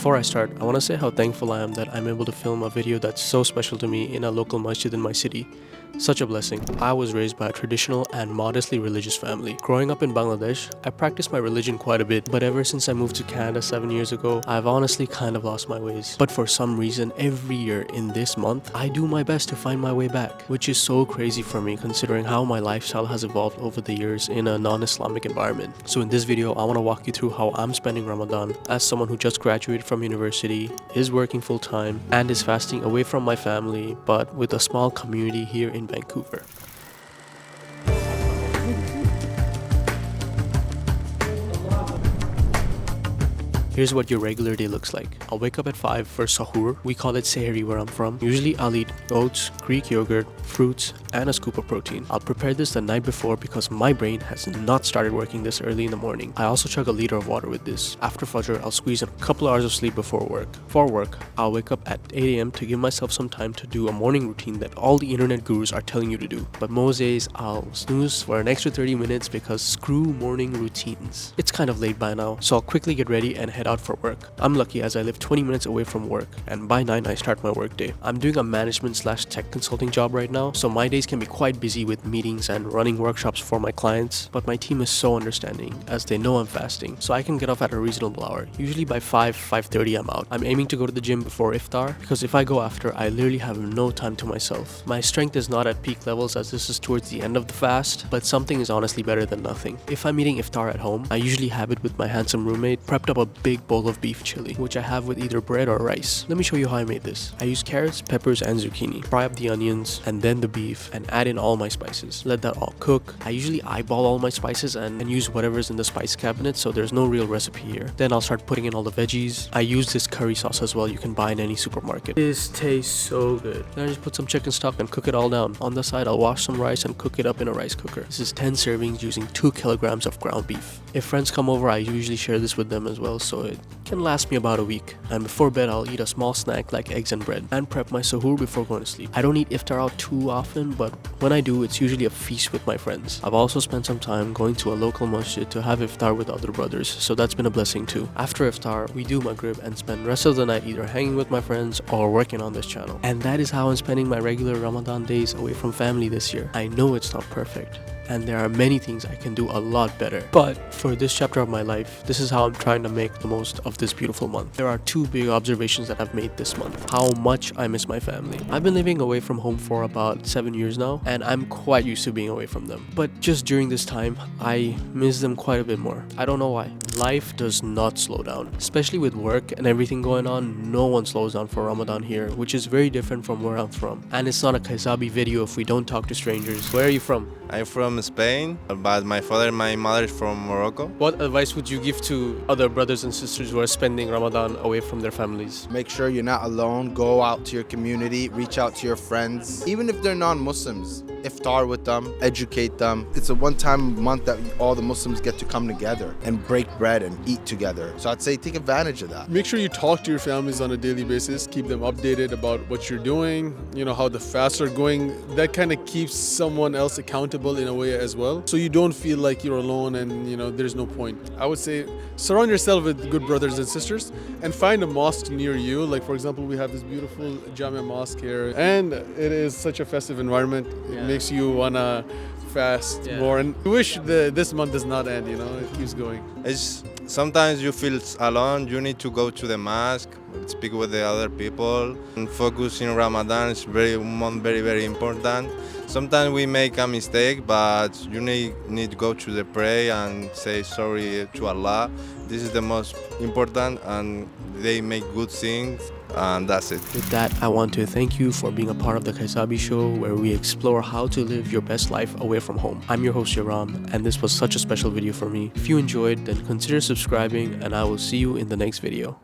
Before I start, I want to say how thankful I am that I'm able to film a video that's so special to me in a local masjid in my city. Such a blessing. I was raised by a traditional and modestly religious family. Growing up in Bangladesh, I practiced my religion quite a bit, but ever since I moved to Canada 7 years ago, I've honestly kind of lost my ways. But for some reason, every year in this month, I do my best to find my way back, which is so crazy for me considering how my lifestyle has evolved over the years in a non-Islamic environment. So in this video, I want to walk you through how I'm spending Ramadan as someone who just graduated from university, is working full-time, and is fasting away from my family, but with a small community here in Vancouver. Here's what your regular day looks like. I'll wake up at 5 for sahur. We call it sehri where I'm from. Usually I'll eat oats, Greek yogurt, fruits, and a scoop of protein. I'll prepare this the night before because my brain has not started working this early in the morning. I also chug a liter of water with this. After Fajr, I'll squeeze in a couple hours of sleep before work. For work, I'll wake up at 8 AM to give myself some time to do a morning routine that all the internet gurus are telling you to do. But most days, I'll snooze for an extra 30 minutes because screw morning routines. It's kind of late by now, so I'll quickly get ready and head out for work. I'm lucky as I live 20 minutes away from work, and by 9 I start my work day. I'm doing a management/tech consulting job right now, so my days can be quite busy with meetings and running workshops for my clients, but my team is so understanding as they know I'm fasting, so I can get off at a reasonable hour. Usually by 5:30 I'm out. I'm aiming to go to the gym before iftar because if I go after, I literally have no time to myself. My strength is not at peak levels as this is towards the end of the fast, but something is honestly better than nothing. If I'm eating iftar at home, I usually have it with my handsome roommate, prepped up a big bowl of beef chili, which I have with either bread or rice. Let me show you how I made this. I use carrots, peppers, and zucchini. Fry up the onions and then the beef and add in all my spices. Let that all cook. I usually eyeball all my spices and use whatever's in the spice cabinet, so there's no real recipe here. Then I'll start putting in all the veggies. I use this curry sauce as well, you can buy in any supermarket. This tastes so good. Then I just put some chicken stock and cook it all down. On the side, I'll wash some rice and cook it up in a rice cooker. This is 10 servings using 2 kilograms of ground beef. If friends come over, I usually share this with them as well, so it can last me about a week. And before bed, I'll eat a small snack like eggs and bread and prep my suhoor before going to sleep. I don't eat iftar out too often, but when I do, it's usually a feast with my friends. I've also spent some time going to a local masjid to have iftar with other brothers, so that's been a blessing too. After iftar, we do maghrib and spend the rest of the night either hanging with my friends or working on this channel. And that is how I'm spending my regular Ramadan days away from family this year. I know it's not perfect, and there are many things I can do a lot better. But for this chapter of my life, this is how I'm trying to make the most of this beautiful month. There are 2 big observations that I've made this month. How much I miss my family. I've been living away from home for about 7 years now, and I'm quite used to being away from them. But just during this time, I miss them quite a bit more. I don't know why. Life does not slow down. Especially with work and everything going on, no one slows down for Ramadan here, which is very different from where I'm from. And it's not a Kaizabi video if we don't talk to strangers. Where are you from? I'm from Spain, but my father and my mother is from Morocco. What advice would you give to other brothers and sisters who are spending Ramadan away from their families? Make sure you're not alone. Go out to your community, reach out to your friends, even if they're non-Muslims. Iftar with them, educate them. It's a one-time month that all the Muslims get to come together and break bread and eat together. So I'd say take advantage of that. Make sure you talk to your families on a daily basis. Keep them updated about what you're doing, how the fasts are going. That kind of keeps someone else accountable in a way as well. So you don't feel like you're alone and, there's no point. I would say surround yourself with good brothers and sisters and find a mosque near you. Like, for example, we have this beautiful Jamia mosque here, and it is such a festive environment. It makes you want to fast more. And I wish this month does not end, it keeps going. Sometimes you feel alone, you need to go to the mosque, speak with the other people, and focus in Ramadan is very, very important. Sometimes we make a mistake, but you need to go to the pray and say sorry to Allah. This is the most important, and they make good things, and that's it. With that, I want to thank you for being a part of the Kaizabi show, where we explore how to live your best life away from home. I'm your host Iram, and this was such a special video for me. If you enjoyed, then consider subscribing, and I will see you in the next video.